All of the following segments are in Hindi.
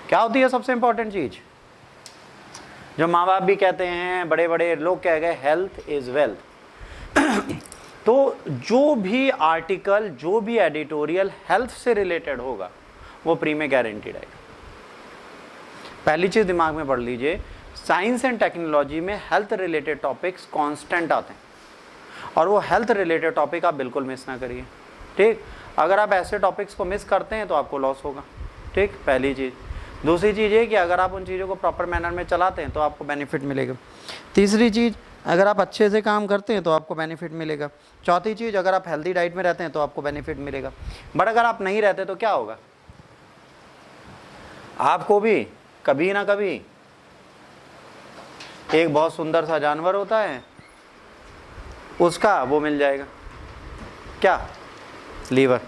क्या होती है सबसे इंपॉर्टेंट चीज, जो माँ बाप भी कहते हैं, बड़े बड़े लोग कह गए, हेल्थ इज वेल्थ। तो जो भी आर्टिकल, जो भी एडिटोरियल हेल्थ से रिलेटेड होगा वो प्री में गारंटीड है। पहली चीज दिमाग में पढ़ लीजिए, साइंस एंड टेक्नोलॉजी में हेल्थ रिलेटेड टॉपिक्स कांस्टेंट आते हैं, और वो हेल्थ रिलेटेड टॉपिक आप बिल्कुल मिस ना करिए, ठीक। अगर आप ऐसे टॉपिक्स को मिस करते हैं तो आपको लॉस होगा, ठीक, पहली चीज़। दूसरी चीज़ ये कि अगर आप उन चीज़ों को प्रॉपर मैनर में चलाते हैं तो आपको बेनिफिट मिलेगा। तीसरी चीज़, अगर आप अच्छे से काम करते हैं तो आपको बेनिफिट मिलेगा। चौथी चीज़, अगर आप हेल्दी डाइट में रहते हैं तो आपको बेनिफिट मिलेगा। बट अगर आप नहीं रहते तो क्या होगा, आपको भी कभी ना कभी, एक बहुत सुंदर सा जानवर होता है, उसका वो मिल जाएगा, क्या, लीवर।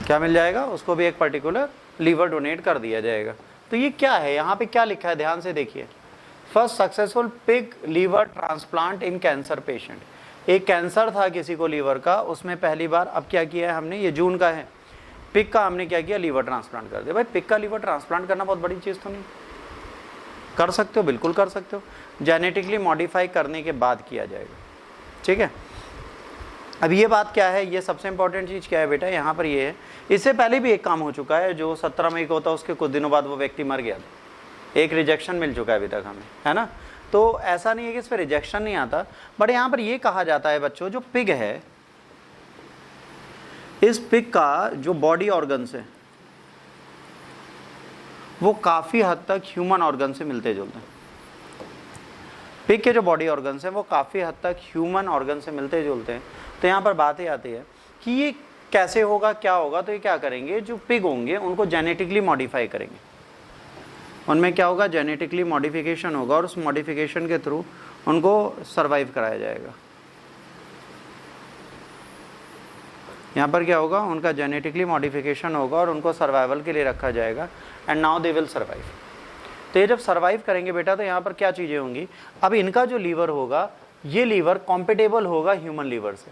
क्या मिल जाएगा उसको, भी एक पर्टिकुलर लीवर डोनेट कर दिया जाएगा। तो ये क्या है, यहाँ पे क्या लिखा है, ध्यान से देखिए। First successful pig liver transplant in cancer patient. एक कैंसर था किसी को लीवर का, उसमें पहली बार अब क्या किया है हमने, ये जून का है, पिग का हमने क्या किया, लीवर ट्रांसप्लांट कर दिया। भाई पिग का लीवर ट्रांसप्लांट करना बहुत बड़ी चीज़ तो नहीं, कर सकते हो, बिल्कुल कर सकते हो, जेनेटिकली मॉडिफाई करने के बाद किया जाएगा, ठीक है। अब ये बात क्या है, ये सबसे इंपॉर्टेंट चीज़ क्या है बेटा, यहाँ पर ये है, इससे पहले भी एक काम हो चुका है जो 17 मई को होता है, उसके कुछ दिनों बाद वो व्यक्ति मर गया था, एक रिजेक्शन मिल चुका है अभी तक हमें, है ना। तो ऐसा नहीं है कि इस पर रिजेक्शन नहीं आता, बट यहाँ पर ये कहा जाता है बच्चों, जो पिग है, इस पिग का जो बॉडी ऑर्गन्स है वो काफ़ी हद तक ह्यूमन ऑर्गन से मिलते जुलते हैं। पिग के जो बॉडी ऑर्गन्स हैं वो काफ़ी हद तक ह्यूमन ऑर्गन से मिलते जुलते हैं। तो यहाँ पर बात ही आती है कि ये कैसे होगा, क्या होगा। तो ये क्या करेंगे, जो पिग होंगे उनको जेनेटिकली मॉडिफाई करेंगे, उनमें क्या होगा, जेनेटिकली मॉडिफिकेशन होगा, और उस मॉडिफिकेशन के थ्रू उनको सर्वाइव कराया जाएगा। यहाँ पर क्या होगा, उनका जेनेटिकली मॉडिफिकेशन होगा और उनको सर्वाइवल के लिए रखा जाएगा, and now they will survive. तो ये जब सर्वाइव करेंगे बेटा, तो यहाँ पर क्या चीज़ें होंगी, अब इनका जो लीवर होगा, ये लीवर कॉम्पेटेबल होगा ह्यूमन लीवर से।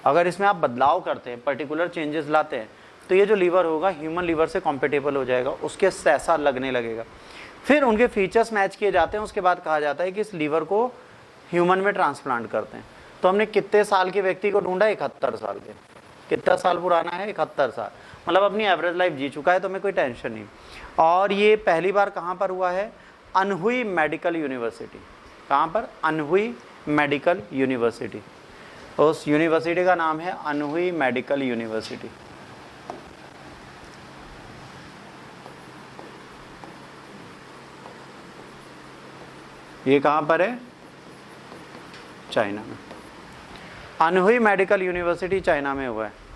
अगर इसमें आप बदलाव करते हैं, पर्टिकुलर चेंजेस लाते हैं, तो ये जो लीवर होगा ह्यूमन लीवर से कॉम्पेटेबल हो जाएगा, उसके ऐसा लगने लगेगा। फिर उनके फीचर्स मैच किए जाते हैं, उसके बाद कहा जाता है कि इस लीवर को ह्यूमन में ट्रांसप्लांट करते हैं। तो हमने कितने साल के व्यक्ति को ढूंढा, 71 साल के। कितना साल पुराना है, 71 साल, मतलब अपनी एवरेज लाइफ जी चुका है, तो हमें कोई टेंशन नहीं। और ये पहली बार कहाँ पर हुआ है, अनहुई मेडिकल यूनिवर्सिटी। कहाँ पर, अनहुई मेडिकल यूनिवर्सिटी। उस यूनिवर्सिटी का नाम है अनहुई मेडिकल यूनिवर्सिटी। ये कहाँ पर है, चाइना में। अनहुई मेडिकल यूनिवर्सिटी चाइना में हुआ है।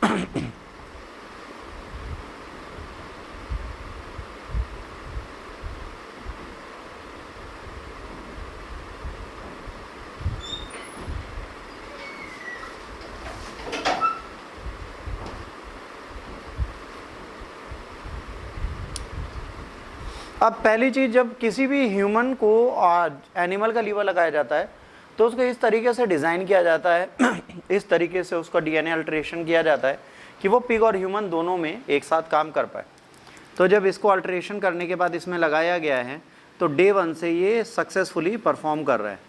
अब पहली चीज़, जब किसी भी ह्यूमन को एनिमल का लीवर लगाया जाता है तो उसको इस तरीके से डिज़ाइन किया जाता है, इस तरीके से उसका डीएनए अल्टरेशन किया जाता है कि वो पिग और ह्यूमन दोनों में एक साथ काम कर पाए। तो जब इसको अल्टरेशन करने के बाद इसमें लगाया गया है, तो डे 1 से ये सक्सेसफुली परफॉर्म कर रहा है।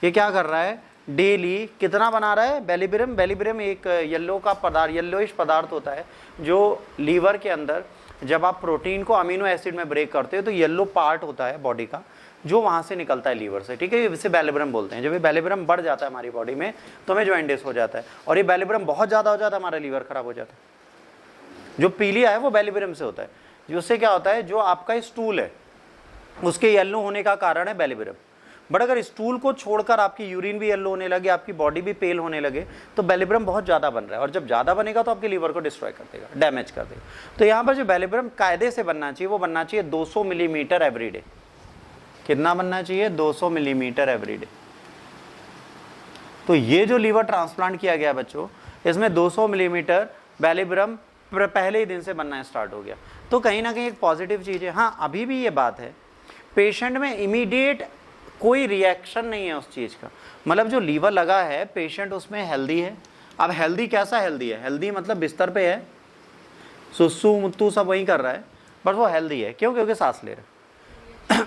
ये क्या कर रहा है, डेली कितना बना रहा है, बेलिब्रम। बेलिब्रम एक येलो का पदार्थ, येलोइश पदार्थ होता है, जो लीवर के अंदर जब आप प्रोटीन को अमीनो एसिड में ब्रेक करते हो तो येलो पार्ट होता है बॉडी का, जो वहाँ से निकलता है लीवर से, ठीक है। इसे बेलिब्रम बोलते हैं। जब ये बेलिब्रम बढ़ जाता है हमारी बॉडी में तो हमें जॉइंटिस हो जाता है, और ये बेलिब्रम बहुत ज़्यादा हो जाता है, हमारा लीवर खराब हो जाता है। जो पीलिया है वो बेलिब्रम से होता है, जिससे क्या होता है, जो आपका स्टूल है उसके येलो होने का कारण है बेलिब्रम। बट अगर स्टूल को छोड़कर आपकी यूरिन भी येलो होने लगे, आपकी बॉडी भी पेल होने लगे, तो बेलिब्रम बहुत ज़्यादा बन रहा है, और जब ज़्यादा बनेगा तो आपके लीवर को डिस्ट्रॉय कर देगा, डैमेज कर देगा। तो यहाँ पर जो बेलिब्रम कायदे से बनना चाहिए, वो बनना चाहिए 200 मिलीमीटर एवरी डे। कितना बनना चाहिए, 200 मिलीमीटर एवरी डे। तो ये जो लीवर ट्रांसप्लांट किया गया बच्चों, इसमें 200 मिलीमीटर बेलिब्रम पहले ही दिन से बनना स्टार्ट हो गया। तो कहीं ना कहीं एक पॉजिटिव चीज़ है। हाँ, अभी भी ये बात है, पेशेंट में इमीडिएट कोई रिएक्शन नहीं है उस चीज़ का। मतलब जो लीवर लगा है पेशेंट उसमें हेल्दी है। अब हेल्दी कैसा हेल्दी है? हेल्दी मतलब बिस्तर पे है, सुसु मुत्तू सब वही कर रहा है, बट वो हेल्दी है। क्यों? क्योंकि सांस ले रहा है।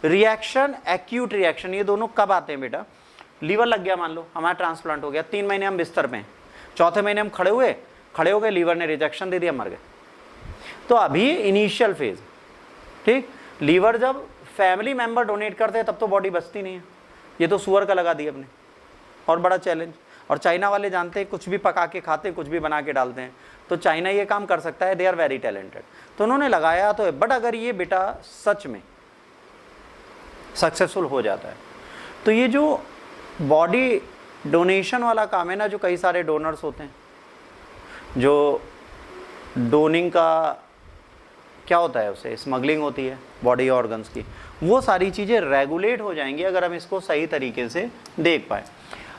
रिएक्शन, एक्यूट रिएक्शन, ये दोनों कब आते हैं बेटा? लीवर लग गया, मान लो हमारा ट्रांसप्लांट हो गया, 3 महीने हम बिस्तर पे हैं, चौथे महीने हम खड़े हो गए, लीवर ने रिजेक्शन दे दिया, मर गए। तो अभी इनिशियल फेज, ठीक। लीवर जब फैमिली मेंबर डोनेट करते हैं तब तो बॉडी बचती नहीं है, ये तो सुअर का लगा दिया अपने। और बड़ा चैलेंज, और चाइना वाले जानते हैं कुछ भी पका के खाते हैं, कुछ भी बना के डालते हैं, तो चाइना ये काम कर सकता है, दे आर वेरी टैलेंटेड। तो उन्होंने लगाया तो है, बट अगर ये बेटा सच में सक्सेसफुल हो जाता है तो ये जो बॉडी डोनेशन वाला काम है ना, जो कई सारे डोनर्स होते हैं, जो डोनिंग का क्या होता है, उसे स्मगलिंग होती है बॉडी ऑर्गन्स की, वो सारी चीज़ें रेगुलेट हो जाएंगी अगर हम इसको सही तरीके से देख पाए।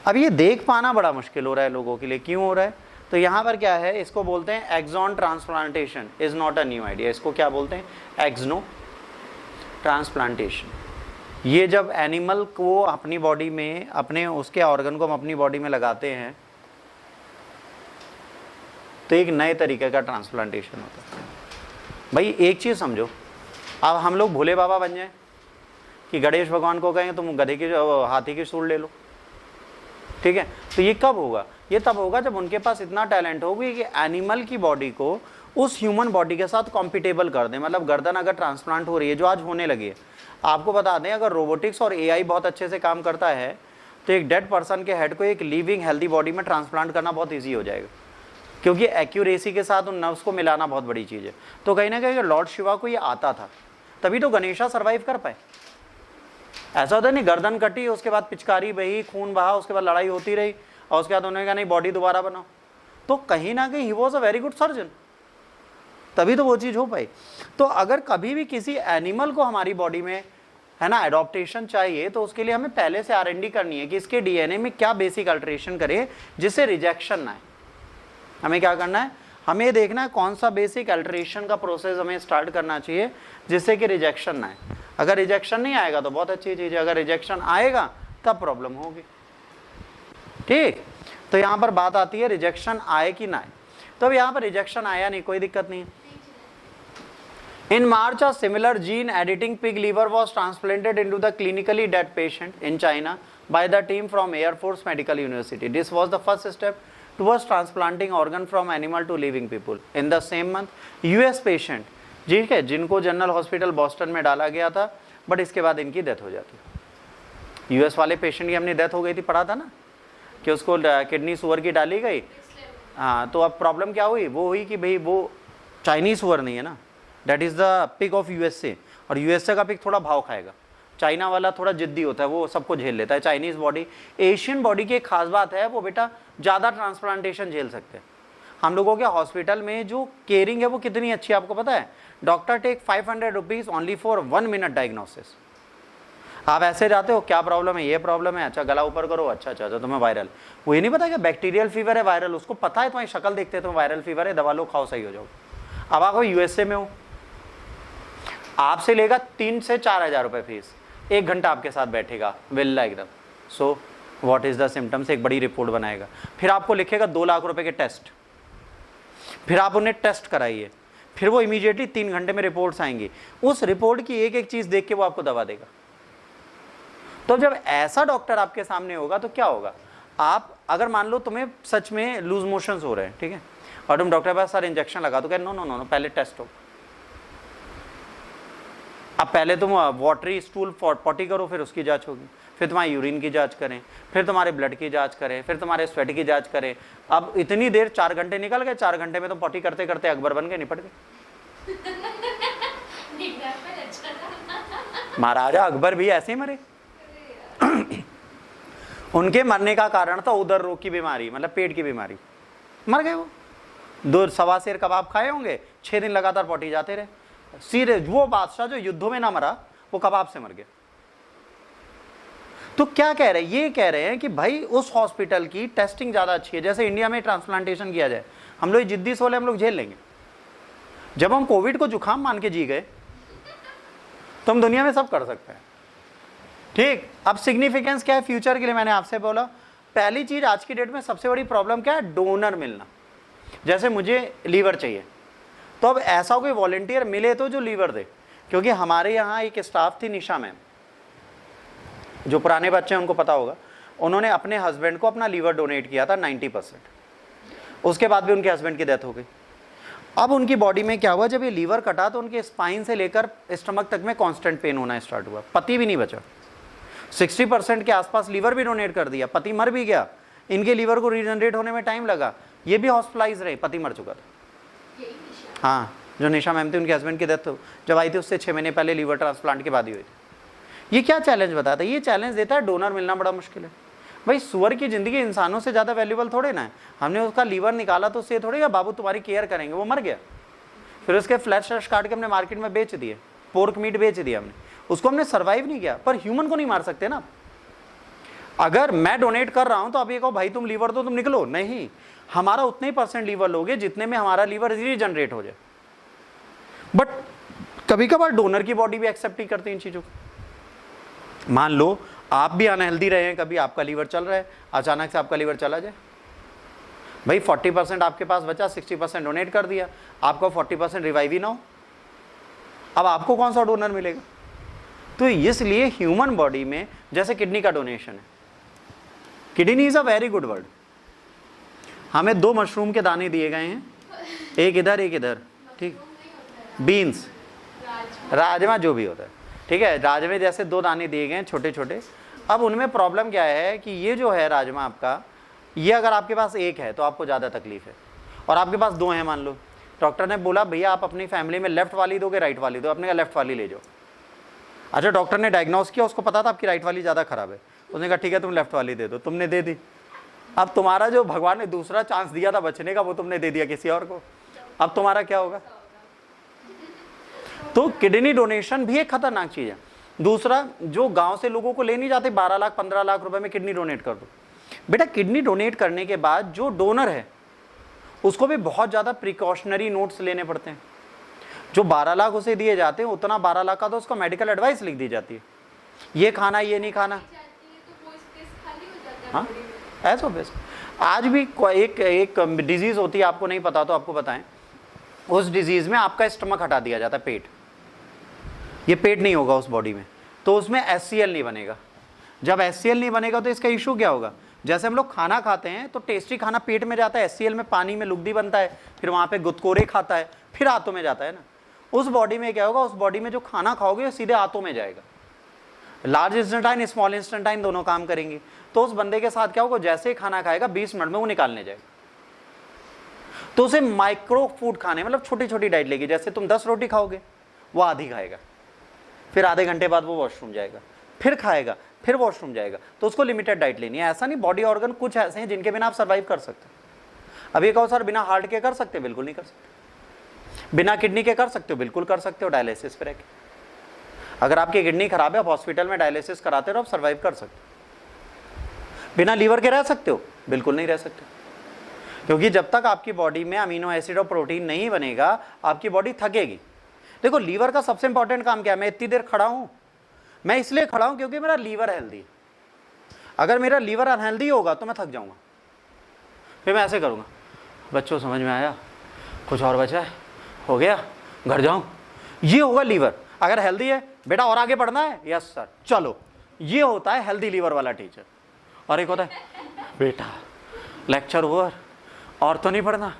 अब ये देख पाना बड़ा मुश्किल हो रहा है लोगों के लिए। क्यों हो रहा है? तो यहाँ पर क्या है, इसको बोलते हैं xeno transplantation is not a new idea. इसको क्या बोलते हैं? Xeno transplantation. ये जब एनिमल को अपनी बॉडी में, अपने उसके ऑर्गन को हम अपनी बॉडी में लगाते हैं तो एक नए तरीके का ट्रांसप्लांटेशन होता है। भाई एक चीज़ समझो, अब हम लोग भोले बाबा बन जाएं कि गणेश भगवान को कहें तुम गधे की, हाथी की सूंड ले लो, ठीक है? तो ये कब होगा? ये तब होगा जब उनके पास इतना टैलेंट होगी कि एनिमल की बॉडी को उस ह्यूमन बॉडी के साथ कॉम्पिटेबल कर दें। मतलब गर्दन अगर ट्रांसप्लांट हो रही है, जो आज होने लगी है, आपको बता दें अगर रोबोटिक्स और एआई बहुत अच्छे से काम करता है तो एक डेड पर्सन के हेड को एक लिविंग हेल्दी बॉडी में ट्रांसप्लांट करना बहुत ईजी हो जाएगा, क्योंकि एक्यूरेसी के साथ उन नर्व्स को मिलाना बहुत बड़ी चीज़ है। तो कहीं ना कहीं लॉर्ड शिवा को ये आता था, तभी तो गणेशा सर्वाइव कर पाए। ऐसा होता नहीं, गर्दन कटी, उसके बाद पिचकारी बही, खून बहा, उसके बाद लड़ाई होती रही, और उसके बाद उन्होंने कहा नहीं बॉडी दोबारा बनाओ। तो कहीं ना कहीं he was a very good surgeon, तभी तो वो चीज़ हो पाई। तो अगर कभी भी किसी एनिमल को हमारी बॉडी में, है ना, एडॉप्टेशन चाहिए, तो उसके लिए हमें पहले से R&D करनी है कि इसके DNA में क्या बेसिक अल्टरेशन करे जिससे रिजेक्शन ना आए। हमें क्या करना है? हमें ये देखना है कौन सा बेसिक अल्टरेशन का प्रोसेस हमें स्टार्ट करना चाहिए जिससे कि रिजेक्शन ना आए। अगर रिजेक्शन नहीं आएगा तो बहुत अच्छी चीज़ है, अगर रिजेक्शन आएगा तब प्रॉब्लम होगी, ठीक। तो यहाँ पर बात आती है रिजेक्शन आए कि ना आए। तो अब यहाँ पर रिजेक्शन आया नहीं, कोई दिक्कत नहीं है। In March, a similar gene editing pig liver was transplanted into the clinically dead patient in China by the team from Air Force Medical University. This was the first step towards transplanting organ from animal to living people. In the same month, US patient, ठीक है, जिनको जनरल हॉस्पिटल बॉस्टन में डाला गया था, बट इसके बाद इनकी डेथ हो जाती है। यूएस वाले पेशेंट की अपनी डेथ हो गई थी, पढ़ा था ना कि उसको किडनी सुअर की डाली गई। हाँ, तो अब प्रॉब्लम क्या हुई? वो हुई कि भाई वो चाइनीज सुअर नहीं है ना, that is the pig of USA, और यूएसए का पिग थोड़ा भाव खाएगा, चाइना वाला थोड़ा जिद्दी होता है, वो सबको झेल लेता है। चाइनीज़ बॉडी, एशियन बॉडी की एक खास बात है, वो बेटा ज़्यादा ट्रांसप्लांटेशन झेल सकते हैं। हम लोगों के हॉस्पिटल में जो केयरिंग है वो कितनी अच्छी है आपको पता है? Doctor take 500 rupees only for 1 minute diagnosis. आप ऐसे जाते हो, क्या प्रॉब्लम है? ये प्रॉब्लम है, अच्छा गला ऊपर करो, अच्छा अच्छा तुम्हें वायरल, वो ये नहीं पता कि बैक्टीरियल फीवर है, वायरल, उसको पता है, तुम्हारी शक्ल देखते हैं तुम्हें वायरल फीवर है, दवा लो, खाओ, सही हो जाओ। अब आप यूएसए में हो, आपसे लेगा 3 से 4 हज़ार रुपये फीस, 1 घंटा आपके साथ बैठेगा वेल्ला एकदम। So what is the symptoms, एक बड़ी रिपोर्ट बनाएगा, फिर आपको लिखेगा 2 लाख रुपए के टेस्ट, फिर आप उन्हें टेस्ट कराइए, फिर वो इमीडिएटली 3 घंटे में रिपोर्ट्स आएंगी। उस रिपोर्ट की एक एक चीज़ देख के वो आपको दवा देगा। तो जब ऐसा डॉक्टर आपके सामने होगा तो क्या होगा? आप अगर मान लो तुम्हें सच में लूज मोशंस हो रहे हैं, ठीक है, और तुम डॉक्टर के पास सर इंजेक्शन लगा, तो कह नो नो नो नो, पहले टेस्ट हो। अब पहले तुम वाटरी स्टूल पॉटी करो, फिर उसकी जांच होगी, फिर तुम्हारी यूरिन की जांच करें, फिर तुम्हारे ब्लड की जांच करें, फिर तुम्हारे स्वेट की जांच करें। अब इतनी देर, 4 घंटे निकल गए, 4 घंटे में तुम पॉटी करते करते अकबर बन गए, निपट गए। महाराजा अकबर भी ऐसे ही मरे। उनके मरने का कारण था उदर रोग की बीमारी, मतलब पेट की बीमारी, मर गए वो। 2 सवा सेर कबाब खाए होंगे, 6 दिन लगातार पॉटी जाते रहे। सीधे वो बादशाह जो युद्धों में ना मरा, वो कबाब से मर गया। तो क्या कह रहे हैं? ये कह रहे हैं कि भाई उस हॉस्पिटल की टेस्टिंग ज्यादा अच्छी है। जैसे इंडिया में ट्रांसप्लांटेशन किया जाए, हम लोग जिद्दी सोले हम लोग झेल लेंगे। जब हम कोविड को जुकाम मान के जी गए, तो हम दुनिया में सब कर सकते हैं। ठीक, अब सिग्निफिकेंस क्या है फ्यूचर के लिए, मैंने आपसे बोला पहली चीज आज की डेट में सबसे बड़ी प्रॉब्लम क्या है, डोनर मिलना। जैसे मुझे लीवर चाहिए, तो अब ऐसा कोई वॉलंटियर मिले तो जो लीवर दे, क्योंकि हमारे यहाँ एक स्टाफ थी निशा मैम, जो पुराने बच्चे हैं उनको पता होगा, उन्होंने अपने हस्बैंड को अपना लीवर डोनेट किया था 90%, उसके बाद भी उनके हस्बैंड की डेथ हो गई। अब उनकी बॉडी में क्या हुआ, जब ये लीवर कटा तो उनके स्पाइन से लेकर स्टमक तक में कांस्टेंट पेन होना स्टार्ट हुआ, पति भी नहीं बचा। 60% के आसपास लीवर भी डोनेट कर दिया, पति मर भी गया, इनके लीवर को रीजनरेट होने में टाइम लगा, ये भी हॉस्पिटलाइज रहे, पति मर चुका था। हाँ, जो निशा मैम थी उनके हस्बैंड की डेथ जब आई थी उससे 6 महीने पहले लीवर ट्रांसप्लांट के बाद ही हुई थी। ये क्या चैलेंज बताता है, ये चैलेंज देता है डोनर मिलना बड़ा मुश्किल है। भाई सुअर की ज़िंदगी इंसानों से ज़्यादा वैल्यूबल थोड़े ना है, हमने उसका लीवर निकाला तो उससे थोड़ी बाबू तुम्हारी केयर करेंगे, वो मर गया, फिर उसके फ्लैश काट के हमने मार्केट में बेच दिए, पोर्क मीट बेच दिया हमने, उसको हमने सर्वाइव नहीं किया। पर ह्यूमन को नहीं मार सकते ना। अगर मैं डोनेट कर रहा हूं तो आप ये कहो भाई तुम लीवर दो तुम निकलो, नहीं, हमारा उतने ही % लीवर लोगे जितने में हमारा लीवर रीजनरेट हो जाए। बट कभी कभार डोनर की बॉडी भी एक्सेप्ट नहीं करती इन चीज़ों को। मान लो आप भी अनहेल्दी रहे हैं, कभी आपका लीवर चल रहा है, अचानक से आपका लीवर चला जाए, भाई 40% आपके पास बचा, 60% डोनेट कर दिया, आपका 40% रिवाइव ही ना हो, अब आपको कौन सा डोनर मिलेगा। तो इसलिए ह्यूमन बॉडी में जैसे किडनी का डोनेशन है, kidney is a very good word. हमें 2 मशरूम के दाने दिए गए हैं, एक इधर एक इधर, ठीक, बीन्स, राजमा जो भी होता है, ठीक है, राजमे जैसे 2 दाने दिए गए हैं छोटे छोटे। अब उनमें प्रॉब्लम क्या है कि ये जो है राजमा आपका, ये अगर आपके पास एक है तो आपको ज़्यादा तकलीफ है, और आपके पास 2 हैं मान लो, डॉक्टर ने बोला भैया आप अपनी फैमिली में लेफ्ट वाली दोगे राइट वाली दो, आपने कहा लेफ्ट वाली ले जाओ। अच्छा, डॉक्टर ने डायग्नोस किया, उसको पता था आपकी राइट वाली ज़्यादा खराब है, उसने कहा ठीक है तुम लेफ्ट वाली दे दो, तुमने दे दी। अब तुम्हारा जो भगवान ने दूसरा चांस दिया था बचने का वो तुमने दे दिया किसी और को, अब तुम्हारा क्या होगा। तो किडनी डोनेशन भी एक खतरनाक चीज़ है। दूसरा, जो गांव से लोगों को ले नहीं जाते 12 लाख 15 लाख रुपए में किडनी डोनेट कर दो, बेटा किडनी डोनेट करने के बाद जो डोनर है उसको भी बहुत ज़्यादा प्रिकॉशनरी नोट्स लेने पड़ते हैं। जो 12 लाख उसे दिए जाते हैं उतना 12 लाख का तो उसको मेडिकल एडवाइस लिख दी जाती है, ये खाना ये नहीं खाना। हाँ, ऐसा बेस्ट। आज भी एक डिजीज़ होती है, आपको नहीं पता तो आपको बताएं, उस डिजीज़ में आपका स्टमक हटा दिया जाता है, पेट, ये पेट नहीं होगा उस बॉडी में, तो उसमें HCl नहीं बनेगा। जब HCl नहीं बनेगा तो इसका इशू क्या होगा, जैसे हम लोग खाना खाते हैं तो टेस्टी खाना पेट में जाता है, HCl में पानी में लुगदी बनता है, फिर वहाँ पे गुदकोरे खाता है, फिर आंतों में जाता है ना। उस बॉडी में क्या होगा, उस बॉडी में जो खाना खाओगे सीधे आंतों में जाएगा। लार्ज इंस्टेंटाइन स्मॉल इंस्टेंटाइन दोनों काम करेंगे। तो उस बंदे के साथ क्या होगा, जैसे ही खाना खाएगा 20 मिनट में वो निकालने जाएगा। तो उसे माइक्रो फूड खाने, मतलब छोटी छोटी डाइट लेगी, जैसे तुम 10 रोटी खाओगे वो आधी खाएगा, फिर आधे घंटे बाद वो वॉशरूम जाएगा, फिर खाएगा, फिर वॉशरूम जाएगा। तो उसको लिमिटेड डाइट लेनी है। ऐसा नहीं, बॉडी ऑर्गन कुछ ऐसे हैं जिनके बिना आप सर्वाइव कर सकते हो। अब ये कहो सर बिना हार्ट के कर सकते, बिल्कुल नहीं कर सकते। बिना किडनी के कर सकते हो, बिल्कुल कर सकते हो, डायलिसिस पे रह के। अगर आपकी किडनी खराब है, आप हॉस्पिटल में डायलिसिस कराते रहो, आप सर्वाइव कर सकते हो। बिना लीवर के रह सकते हो, बिल्कुल नहीं रह सकते, क्योंकि जब तक आपकी बॉडी में अमीनो एसिड और प्रोटीन नहीं बनेगा आपकी बॉडी थकेगी। देखो लीवर का सबसे इंपॉर्टेंट काम क्या है, मैं इतनी देर खड़ा हूं, मैं इसलिए खड़ा हूं क्योंकि मेरा लीवर हेल्दी है। अगर मेरा लीवर अनहेल्दी होगा तो मैं थक जाऊंगा, फिर मैं ऐसे करूंगा, बच्चों समझ में आया, कुछ और बचा है, हो गया, घर जाऊं, ये होगा लीवर। अगर हेल्दी है, बेटा और आगे पढ़ना है, यस सर चलो, ये होता है हेल्दी लीवर वाला टीचर। और एक होता है बेटा लेक्चर ओवर, और तो नहीं पढ़ना,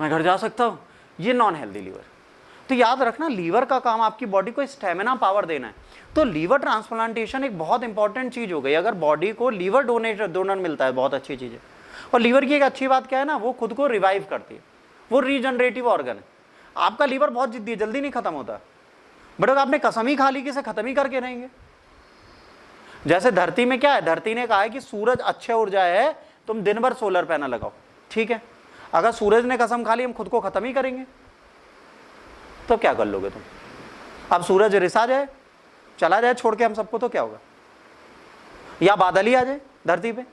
मैं घर जा सकता हूँ, ये नॉन हेल्दी लीवर। तो याद रखना, लीवर का काम आपकी बॉडी को स्टेमिना पावर देना है। तो लीवर ट्रांसप्लांटेशन एक बहुत इंपॉर्टेंट चीज हो गई। अगर बॉडी को लीवर डोनर मिलता है, बहुत अच्छी चीज है। और लीवर की एक अच्छी बात क्या है ना, वो खुद को रिवाइव करती है, वो रीजनरेटिव ऑर्गन है। आपका लीवर बहुत जिद्दी है, जल्दी नहीं खत्म होता, बट अगर आपने कसम ही खा ली कि इसे खत्म ही करके रहेंगे। जैसे धरती में क्या है, धरती ने कहा है कि सूरज अच्छे ऊर्जा है, तुम दिन भर सोलर पैनल लगाओ, ठीक है। अगर सूरज ने कसम खा ली हम खुद को खत्म ही करेंगे, तो क्या कर लोगे तुम। अब सूरज रिसा जाए, चला जाए छोड़ के हम सबको, तो क्या होगा। या बादल ही आ जाए धरती पे,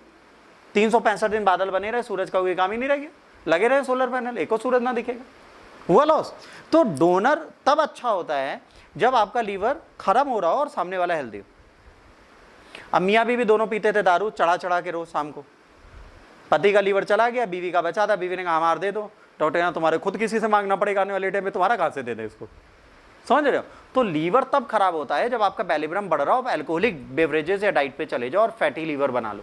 365 दिन बादल बने रहे, सूरज का कोई काम ही नहीं रहेगा, लगे रहे सोलर पैनल, एको सूरज ना दिखेगा, हुआ लॉस। तो डोनर तब अच्छा होता है जब आपका लीवर खत्म हो रहा हो और सामने वाला हेल्दी हो। अब मियाँ बीवी दोनों पीते थे दारू चढ़ा चढ़ा के रोज शाम को। पति का लीवर चला गया, बीवी का बचा था, बीवी ने कहा मार दे दो। डॉक्टर ने तुम्हारे खुद किसी से मांगना पड़ेगा आने वाले टाइम में, तुम्हारा कहाँ से दे दे इसको। समझ रहे हो? तो लीवर तब खराब होता है जब आपका बैलिब्रम बढ़ रहा हो, अल्कोहलिक बेवरेजेस या डाइट पे चले जाओ और फैटी लीवर बना लो।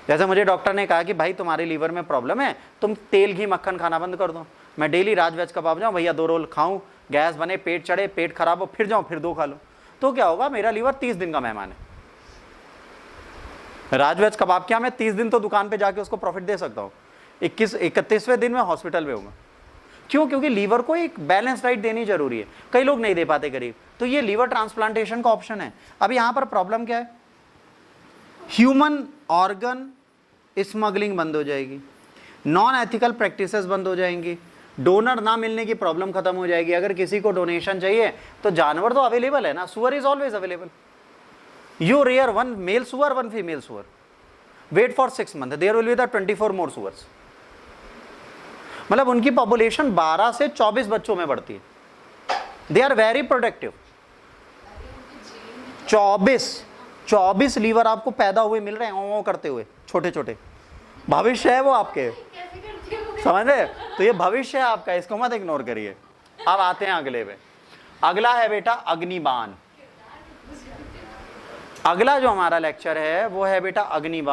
जैसे मुझे डॉक्टर ने कहा कि भाई तुम्हारे लीवर में प्रॉब्लम है, तुम तेल घी मक्खन खाना बंद कर दो। मैं डेली राज वेज कबाब जाऊँ भैया, 2 रोल खाऊं, गैस बने, पेट चढ़े, पेट खराब हो, फिर जाऊँ फिर 2 खा लो, तो क्या होगा? मेरा लीवर 30 दिन का मेहमान है। राज वेज कबाब क्या, मैं 30 दिन तो दुकान पे जाके उसको प्रॉफिट दे सकता हूँ, 31वें दिन में हॉस्पिटल में होगा। क्यों? क्योंकि लीवर को एक बैलेंस डाइट देनी जरूरी है। कई लोग नहीं दे पाते गरीब, तो ये लीवर ट्रांसप्लांटेशन का ऑप्शन है। अब यहां पर प्रॉब्लम क्या है? ह्यूमन ऑर्गन स्मगलिंग बंद हो जाएगी, नॉन एथिकल प्रैक्टिसेस बंद हो जाएंगी, डोनर ना मिलने की प्रॉब्लम खत्म हो जाएगी। अगर किसी को डोनेशन चाहिए तो जानवर तो अवेलेबल है ना, सुअर is always available. You rear 1 male सुअर 1 फीमेल सुअर, wait for 6 months, there will be the 24 more सुअर्स। मतलब उनकी पॉपुलेशन 12 से 24 बच्चों में बढ़ती है। They are very productive. 24 liver आपको पैदा हुए मिल रहे हैं, ओ करते हुए, छोटे छोटे। भविष्य है वो आपके, समझ रहे? तो ये भविष्य है आपका, इसको मत इग्नोर करिए। अब आते हैं अगले पे। अगला है बेटा अग्निबाण। अगला जो हमारा लेक्चर है वो है बेटा अग्निबाण।